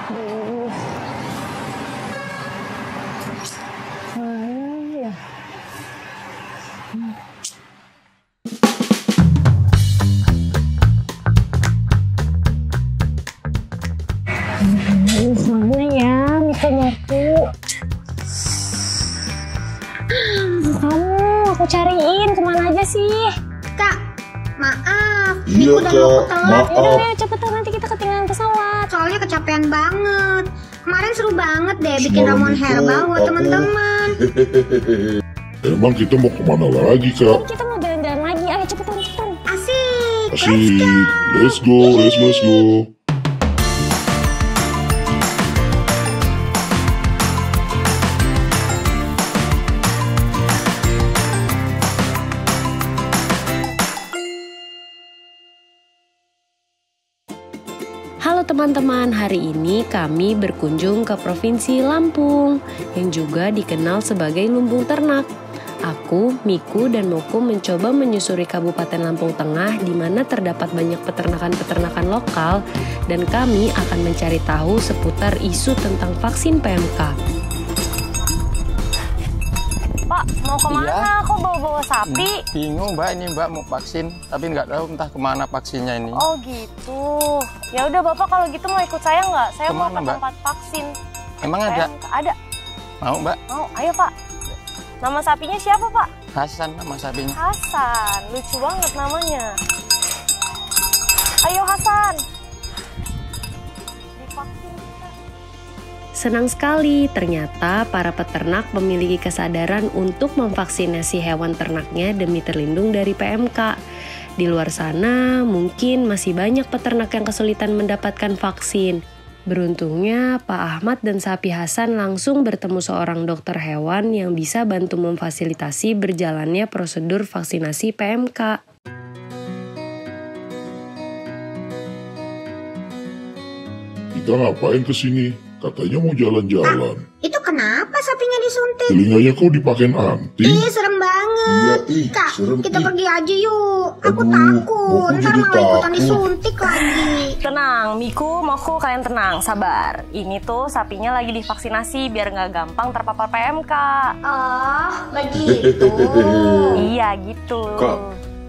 Aduh. Mana ya? Mana ya Miko? Kamu, aku cariin kemana aja sih? Kak, maaf. Iya Miko udah mau Kak, telat. maaf. Yaudah, cepetan nanti kita ketinggalan pesawat. Soalnya kecapean banget. Kemarin seru banget deh bikin Semalam ramuan itu herbal buat aku- teman-teman. Emang kita mau kemana lagi Kak? Kita mau jalan-jalan lagi. Ayo cepetan. Asik. Asik, let's go. Halo teman-teman, hari ini kami berkunjung ke Provinsi Lampung yang juga dikenal sebagai lumbung ternak. Aku, Miku, dan Moko mencoba menyusuri Kabupaten Lampung Tengah di mana terdapat banyak peternakan-peternakan lokal dan kami akan mencari tahu seputar isu tentang vaksin PMK. Pak, mau kemana? Iya. Kok bawa-bawa sapi? Bingung Mbak, ini Mbak mau vaksin, tapi nggak tahu entah kemana vaksinnya ini. Oh gitu. Ya udah Bapak kalau gitu mau ikut saya nggak? Saya mau Kemana, ke Mbak? tempat vaksin. Emang ada? PMK. Ada. Mau Mbak? Mau, ayo Pak. Nama sapinya siapa Pak? Hasan nama sapinya. Hasan. Lucu banget namanya. Ayo Hasan. Divaksin kita. Senang sekali, ternyata para peternak memiliki kesadaran untuk memvaksinasi hewan ternaknya demi terlindung dari PMK. Di luar sana, mungkin masih banyak peternak yang kesulitan mendapatkan vaksin. Beruntungnya, Pak Ahmad dan Sapi Hasan langsung bertemu seorang dokter hewan yang bisa bantu memfasilitasi berjalannya prosedur vaksinasi PMK. Kita ngapain kesini? Katanya mau jalan-jalan. Itu kenapa sapinya disuntik? Telinganya kau dipakein anting? Ih, serem banget. Iya, Kak, serem. kita pergi aja yuk. Aku Aduh, takut. aku Ntar jadi malah ikutan takut. disuntik lagi. Tenang, Miku, Moku, kalian tenang, sabar. Ini tuh sapinya lagi divaksinasi biar nggak gampang terpapar PMK. Oh, begitu. Iya gitu. Kak,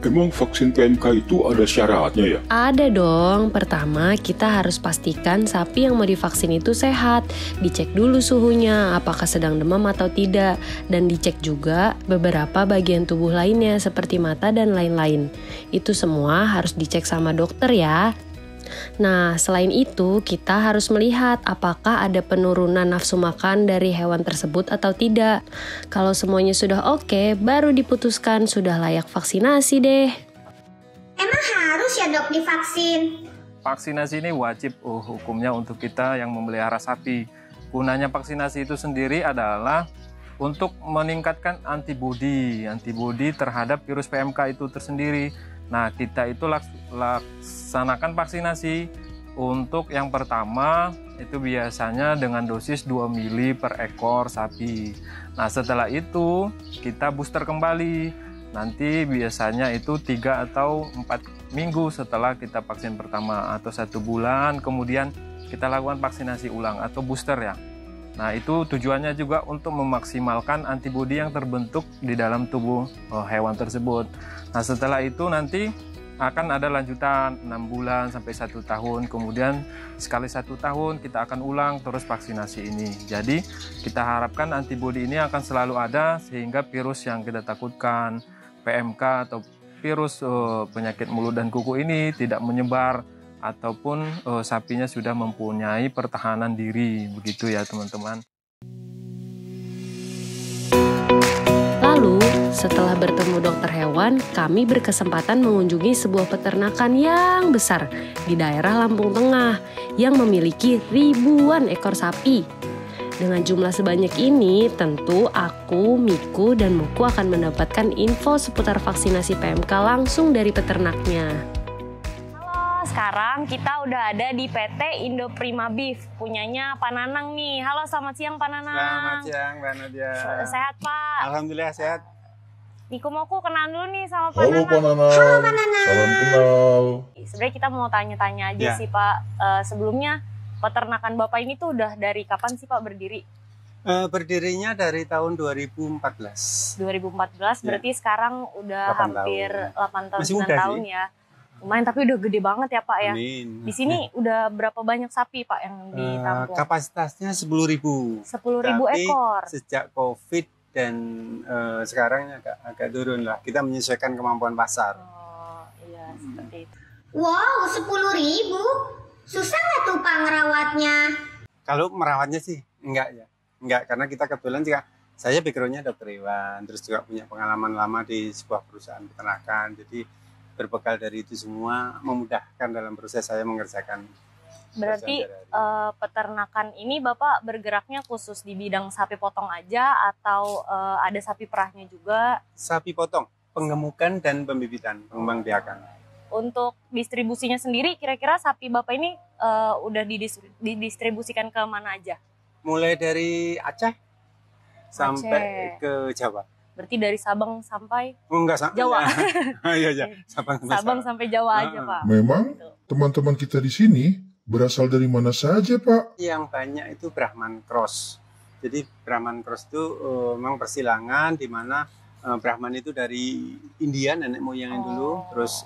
emang vaksin PMK itu ada syaratnya ya? Ada dong. Pertama, kita harus pastikan sapi yang mau divaksin itu sehat. Dicek dulu suhunya, apakah sedang demam atau tidak. Dan dicek juga beberapa bagian tubuh lainnya seperti mata dan lain-lain. Itu semua harus dicek sama dokter ya. Nah, selain itu, kita harus melihat apakah ada penurunan nafsu makan dari hewan tersebut atau tidak. Kalau semuanya sudah oke, baru diputuskan sudah layak vaksinasi deh. Emang harus ya dok divaksin? Vaksinasi ini wajib hukumnya untuk kita yang memelihara sapi. Gunanya vaksinasi itu sendiri adalah untuk meningkatkan antibodi terhadap virus PMK itu tersendiri. Nah, kita itu laksanakan vaksinasi untuk yang pertama itu biasanya dengan dosis 2 mili per ekor sapi. Nah, setelah itu kita booster kembali. Nanti biasanya itu 3 atau 4 minggu setelah kita vaksin pertama atau 1 bulan kemudian kita lakukan vaksinasi ulang atau booster ya. Nah, itu tujuannya juga untuk memaksimalkan antibodi yang terbentuk di dalam tubuh hewan tersebut. Nah, setelah itu nanti akan ada lanjutan 6 bulan sampai 1 tahun. Kemudian sekali 1 tahun kita akan ulang terus vaksinasi ini. Jadi kita harapkan antibodi ini akan selalu ada sehingga virus yang kita takutkan, PMK atau virus penyakit mulut dan kuku ini tidak menyebar ataupun sapinya sudah mempunyai pertahanan diri. Begitu ya teman-teman. Lalu, setelah bertemu dokter hewan, kami berkesempatan mengunjungi sebuah peternakan yang besar di daerah Lampung Tengah yang memiliki ribuan ekor sapi. Dengan jumlah sebanyak ini, tentu aku, Miku, dan Moku akan mendapatkan info seputar vaksinasi PMK langsung dari peternaknya. Sekarang kita udah ada di PT Indo Prima Beef, punyanya Pak Nanang nih. Halo, selamat siang Pak Nanang. Selamat siang Mbak Nadia. Sehat Pak? Alhamdulillah sehat. Miku Moku kenalan dulu nih sama Pak Halo Nanang. Pak Nanang. Salam kenal. Sebenarnya kita mau tanya-tanya aja Ya. sih Pak. Sebelumnya peternakan Bapak ini tuh udah dari kapan sih Pak berdiri? Berdirinya dari tahun 2014. 2014 berarti sekarang udah 8 hampir tahun. 8 tahun, Masih 9 muda tahun sih. ya. Lumayan tapi udah gede banget ya Pak ya. Amin. Di sini udah berapa banyak sapi Pak yang ditampung? Kapasitasnya 10.000. 10.000 Tapi ekor. sejak COVID dan sekarang agak turun lah. Kita menyesuaikan kemampuan pasar. Oh iya seperti itu. Wow, 10.000? Susah nggak tuh Pak ngerawatnya? Kalau merawatnya sih enggak ya. Enggak, karena kita kebetulan juga saya background-nya dokter hewan, terus juga punya pengalaman lama di sebuah perusahaan peternakan. Jadi berbekal dari itu semua memudahkan dalam proses saya mengerjakan. Berarti pekerjaan peternakan ini Bapak bergeraknya khusus di bidang sapi potong aja atau ada sapi perahnya juga? sapi potong, penggemukan dan pembibitan, pengembang biakan. Untuk distribusinya sendiri kira-kira sapi Bapak ini udah didistribusikan ke mana aja? Mulai dari Aceh sampai ke Jawa. Berarti dari Sabang sampai Oh, enggak sampai Jawa. Iya. Sabang sampai Jawa aja Pak. Memang Gitu. teman-teman kita di sini berasal dari mana saja, Pak? Yang banyak itu Brahman Cross. Jadi Brahman Cross itu memang persilangan di mana Brahman itu dari India nenek moyangnya dulu, terus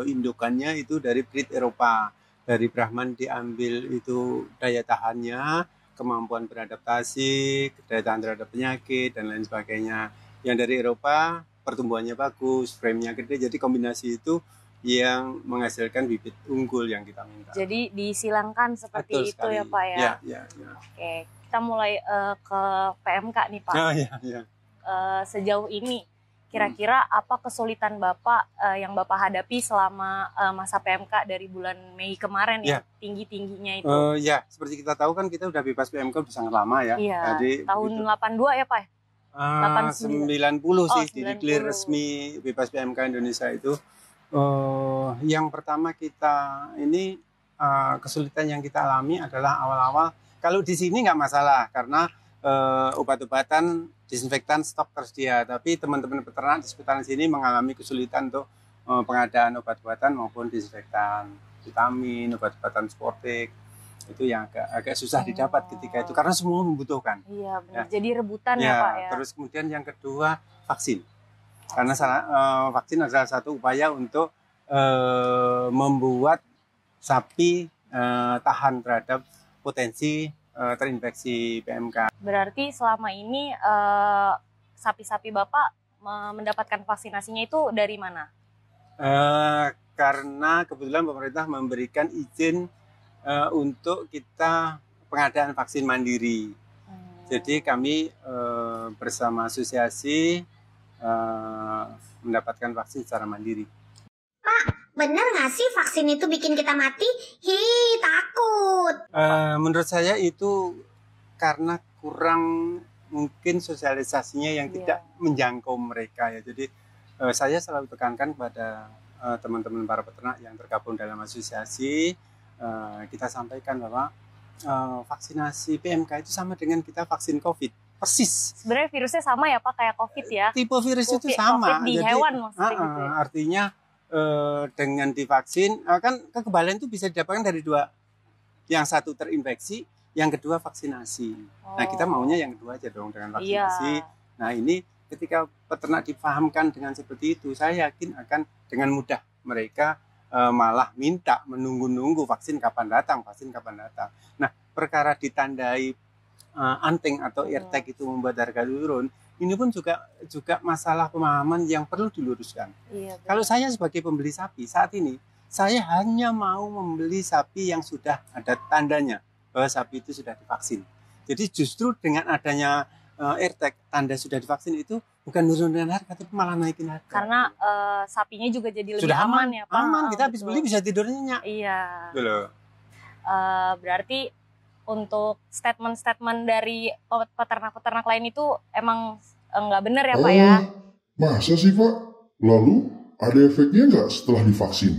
indukannya itu dari breed Eropa. Dari Brahman diambil itu daya tahannya, kemampuan beradaptasi, daya tahan terhadap penyakit dan lain sebagainya. Yang dari Eropa pertumbuhannya bagus, frame-nya gede, jadi kombinasi itu yang menghasilkan bibit unggul yang kita minta. Jadi disilangkan seperti Betul itu sekali. ya Pak ya. Ya. Oke, kita mulai ke PMK nih Pak. Ya. Sejauh ini kira-kira apa kesulitan Bapak yang Bapak hadapi selama masa PMK dari bulan Mei kemarin ya, tinggi-tingginya itu? Ya, seperti kita tahu kan kita udah bebas PMK udah sangat lama ya. Iya, Jadi, tahun gitu. 82 ya Pak? 90 sih, 90. di resmi bebas PMK Indonesia itu. Yang pertama kita ini kesulitan yang kita alami adalah awal-awal. Kalau di sini nggak masalah karena obat-obatan, disinfektan stok tersedia. Tapi teman-teman peternak di sekitaran sini mengalami kesulitan untuk pengadaan obat-obatan maupun disinfektan, vitamin, obat-obatan sportik. Itu yang agak susah didapat ketika itu karena semua membutuhkan. Iya benar. Ya. Jadi rebutan ya Pak ya. Terus kemudian yang kedua vaksin. Karena vaksin adalah satu upaya untuk membuat sapi tahan terhadap potensi terinfeksi PMK. Berarti selama ini sapi-sapi Bapak mendapatkan vaksinasinya itu dari mana? Karena kebetulan pemerintah memberikan izin untuk kita pengadaan vaksin mandiri. Jadi kami bersama asosiasi mendapatkan vaksin secara mandiri. Bener nggak sih vaksin itu bikin kita mati? Takut. Menurut saya itu karena kurang mungkin sosialisasinya yang tidak menjangkau mereka ya. Jadi saya selalu tekankan kepada teman-teman para peternak yang tergabung dalam asosiasi, kita sampaikan bahwa vaksinasi PMK itu sama dengan kita vaksin COVID, persis. Sebenarnya virusnya sama ya Pak kayak COVID ya? Tipe virus itu COVID sama. di hewan maksudnya gitu ya? Artinya dengan divaksin kan kekebalan itu bisa didapatkan dari dua, yang satu terinfeksi, yang kedua vaksinasi. Nah kita maunya yang kedua aja dong dengan vaksinasi. Iya. Nah ini ketika peternak dipahamkan dengan seperti itu, saya yakin akan dengan mudah mereka malah minta menunggu-nunggu vaksin kapan datang. Nah perkara ditandai anting atau eartag itu membuat harga turun, ini pun juga masalah pemahaman yang perlu diluruskan. Iya, kalau saya sebagai pembeli sapi saat ini, saya hanya mau membeli sapi yang sudah ada tandanya bahwa sapi itu sudah divaksin. Jadi justru dengan adanya AirTag tanda sudah divaksin itu bukan nurunin harga, tapi malah naikin harga. Karena sapinya juga jadi lebih sudah aman ya Pak. Aman, kita habis betul. beli bisa tidur nyenyak. Iya. Gitu loh. Berarti untuk statement-statement dari peternak-peternak lain itu emang nggak benar ya Pak ya? Masa sih, Pak? Lalu ada efeknya nggak setelah divaksin?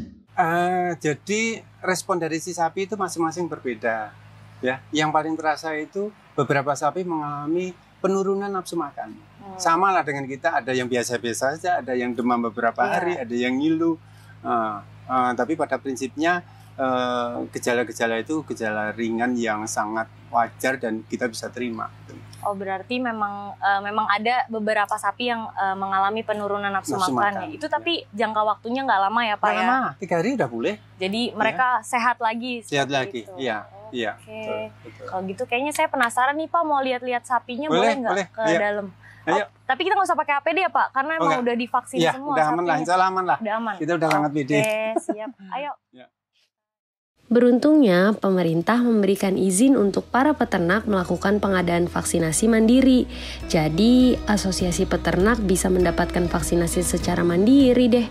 Jadi respon dari si sapi itu masing-masing berbeda. Ya, yang paling terasa itu beberapa sapi mengalami penurunan nafsu makan. Sama lah dengan kita, ada yang biasa-biasa saja, ada yang demam beberapa hari, ada yang ngilu. Tapi pada prinsipnya gejala-gejala itu gejala ringan yang sangat wajar dan kita bisa terima. Oh, berarti memang ada beberapa sapi yang mengalami penurunan nafsu makan. Itu tapi jangka waktunya nggak lama ya Pak? Nggak lama, 3 hari udah boleh. Jadi mereka sehat lagi. Sehat lagi, itu. iya. Iya. Oke. Kalau gitu kayaknya saya penasaran nih Pak, mau lihat-lihat sapinya boleh nggak ke dalam? Ayo. Tapi kita nggak usah pakai APD ya Pak, karena emang udah divaksin semua. Udah aman lah, insya Allah aman lah. Udah aman. Kita udah sangat pede. Oke, siap. Ayo. Beruntungnya, pemerintah memberikan izin untuk para peternak melakukan pengadaan vaksinasi mandiri. Jadi, asosiasi peternak bisa mendapatkan vaksinasi secara mandiri deh.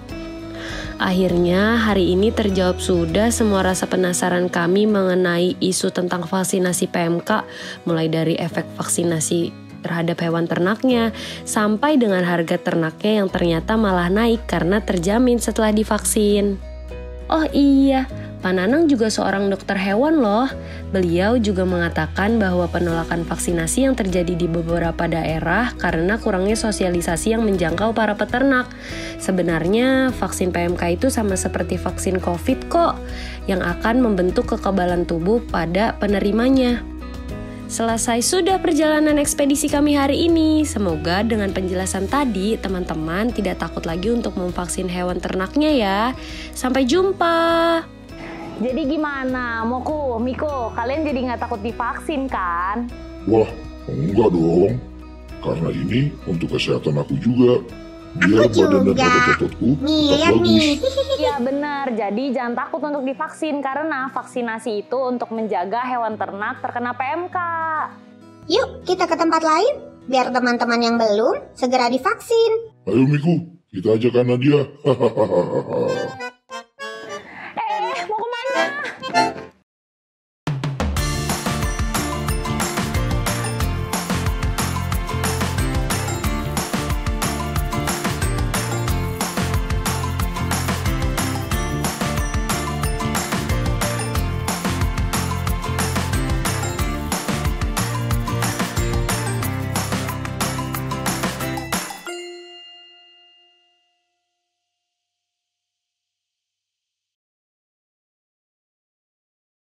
Akhirnya, hari ini terjawab sudah semua rasa penasaran kami mengenai isu tentang vaksinasi PMK, mulai dari efek vaksinasi terhadap hewan ternaknya, sampai dengan harga ternaknya yang ternyata malah naik karena terjamin setelah divaksin. Oh iya, Pak Nanang juga seorang dokter hewan loh. Beliau juga mengatakan bahwa penolakan vaksinasi yang terjadi di beberapa daerah karena kurangnya sosialisasi yang menjangkau para peternak. Sebenarnya vaksin PMK itu sama seperti vaksin COVID kok, yang akan membentuk kekebalan tubuh pada penerimanya. Selesai sudah perjalanan ekspedisi kami hari ini. Semoga dengan penjelasan tadi teman-teman tidak takut lagi untuk memvaksin hewan ternaknya ya. Sampai jumpa. Jadi gimana, Miko? Kalian jadi nggak takut divaksin kan? Wah, enggak dong. Karena ini untuk kesehatan aku juga. Biar badan dan otot-ototku tetap bagus. Iya benar, jadi jangan takut untuk divaksin karena vaksinasi itu untuk menjaga hewan ternak terkena PMK. Yuk kita ke tempat lain, biar teman-teman yang belum segera divaksin. Ayo Miku, kita ajakkan Nadia. Mau kemana?